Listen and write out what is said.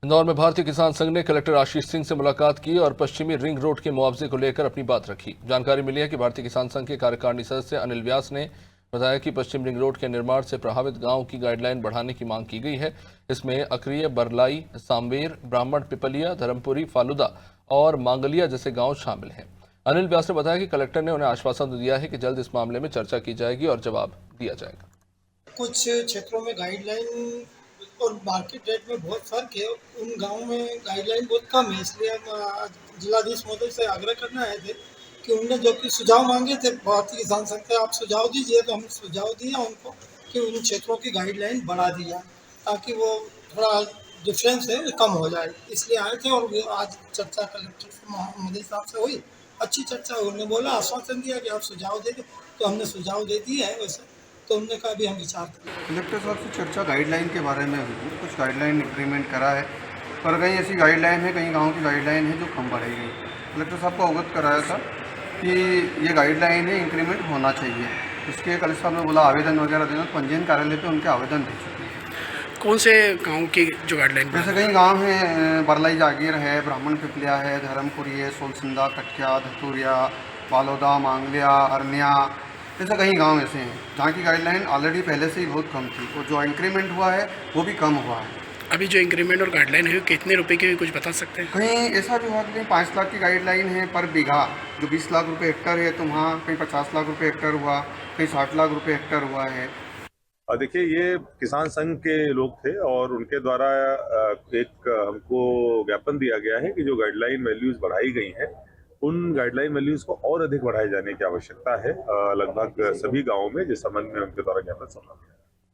इंदौर में भारतीय किसान संघ ने कलेक्टर आशीष सिंह से मुलाकात की और पश्चिमी रिंग रोड के मुआवजे को लेकर अपनी बात रखी। जानकारी मिली है कि भारतीय किसान संघ के कार्यकारिणी सदस्य अनिल व्यास ने बताया कि पश्चिम रिंग रोड के निर्माण से प्रभावित गांव की गाइडलाइन बढ़ाने की मांग की गई है। इसमें अक्रिय, बरलाई, सांबेर, ब्राह्मण पिपलिया, धर्मपुरी, फालुदा और मांगलिया जैसे गांव शामिल हैं। अनिल व्यास ने बताया कि कलेक्टर ने उन्हें आश्वासन दिया है कि जल्द इस मामले में चर्चा की जाएगी और जवाब दिया जाएगा। कुछ क्षेत्रों में गाइडलाइन और मार्केट रेट में बहुत फ़र्क है। उन गाँव में गाइडलाइन बहुत कम है, इसलिए हम आज जिलाधीश महोदय से आग्रह करने आए थे कि उनने जो कि सुझाव मांगे थे भारतीय किसान संघ से, आप सुझाव दीजिए, तो हमने सुझाव दिया उनको कि उन क्षेत्रों की गाइडलाइन बढ़ा दी जाए ताकि वो थोड़ा डिफरेंस है कम हो जाए। इसलिए आए थे और वो आज चर्चा कलेक्टर महोदय साहब से हुई, अच्छी चर्चा हुई। उन्होंने बोला, आश्वासन दिया कि आप सुझाव दे दें, तो हमने सुझाव दे दिए है वैसे, तो उन्होंने कहा अभी हम विचार करेंगे। कलेक्टर साहब से चर्चा गाइडलाइन के बारे में हुई, कुछ गाइडलाइन इंक्रीमेंट करा है, पर कहीं ऐसी गाइडलाइन है, कहीं गांव की गाइडलाइन है जो कम बढ़ाई गई। कलेक्टर साहब को अवगत कराया था कि ये गाइडलाइन है, इंक्रीमेंट होना चाहिए। इसके कलेक्टर साहब ने बोला आवेदन वगैरह देना, पंजीयन कार्यालय पे उनके आवेदन दे चुके हैं। कौन से गांव की जो गाइडलाइन जैसे कई गांव हैं, बरलाई जागीर है, ब्राह्मण पिपलिया है, धर्मपुरी है, सोलसिंदा, कटकिया, धतूरिया, बालोदा, मांगलिया, अरनिया, ऐसे कई गांव ऐसे हैं जहाँ की गाइडलाइन ऑलरेडी पहले से ही बहुत कम थी और जो इंक्रीमेंट हुआ है वो भी कम हुआ है। अभी जो इंक्रीमेंट और गाइडलाइन है वो कितने रुपए की हुई, कुछ बता सकते हैं? कहीं ऐसा भी हुआ कि कहीं 5 लाख की गाइडलाइन है पर बीघा, जो 20 लाख रुपए हेक्टर है, तो वहाँ कहीं 50 लाख रुपए हेक्टर हुआ, कहीं 60 लाख रुपए हेक्टर हुआ है। और देखिए, ये किसान संघ के लोग थे और उनके द्वारा एक हमको ज्ञापन दिया गया है कि जो गाइडलाइन वैल्यूज बढ़ाई गई हैं, उन गाइडलाइन वैल्यूज को और अधिक बढ़ाए जाने की आवश्यकता है लगभग सभी गांवों में, जिस संबंध में उनके द्वारा ज्ञापन सौंपा गया है।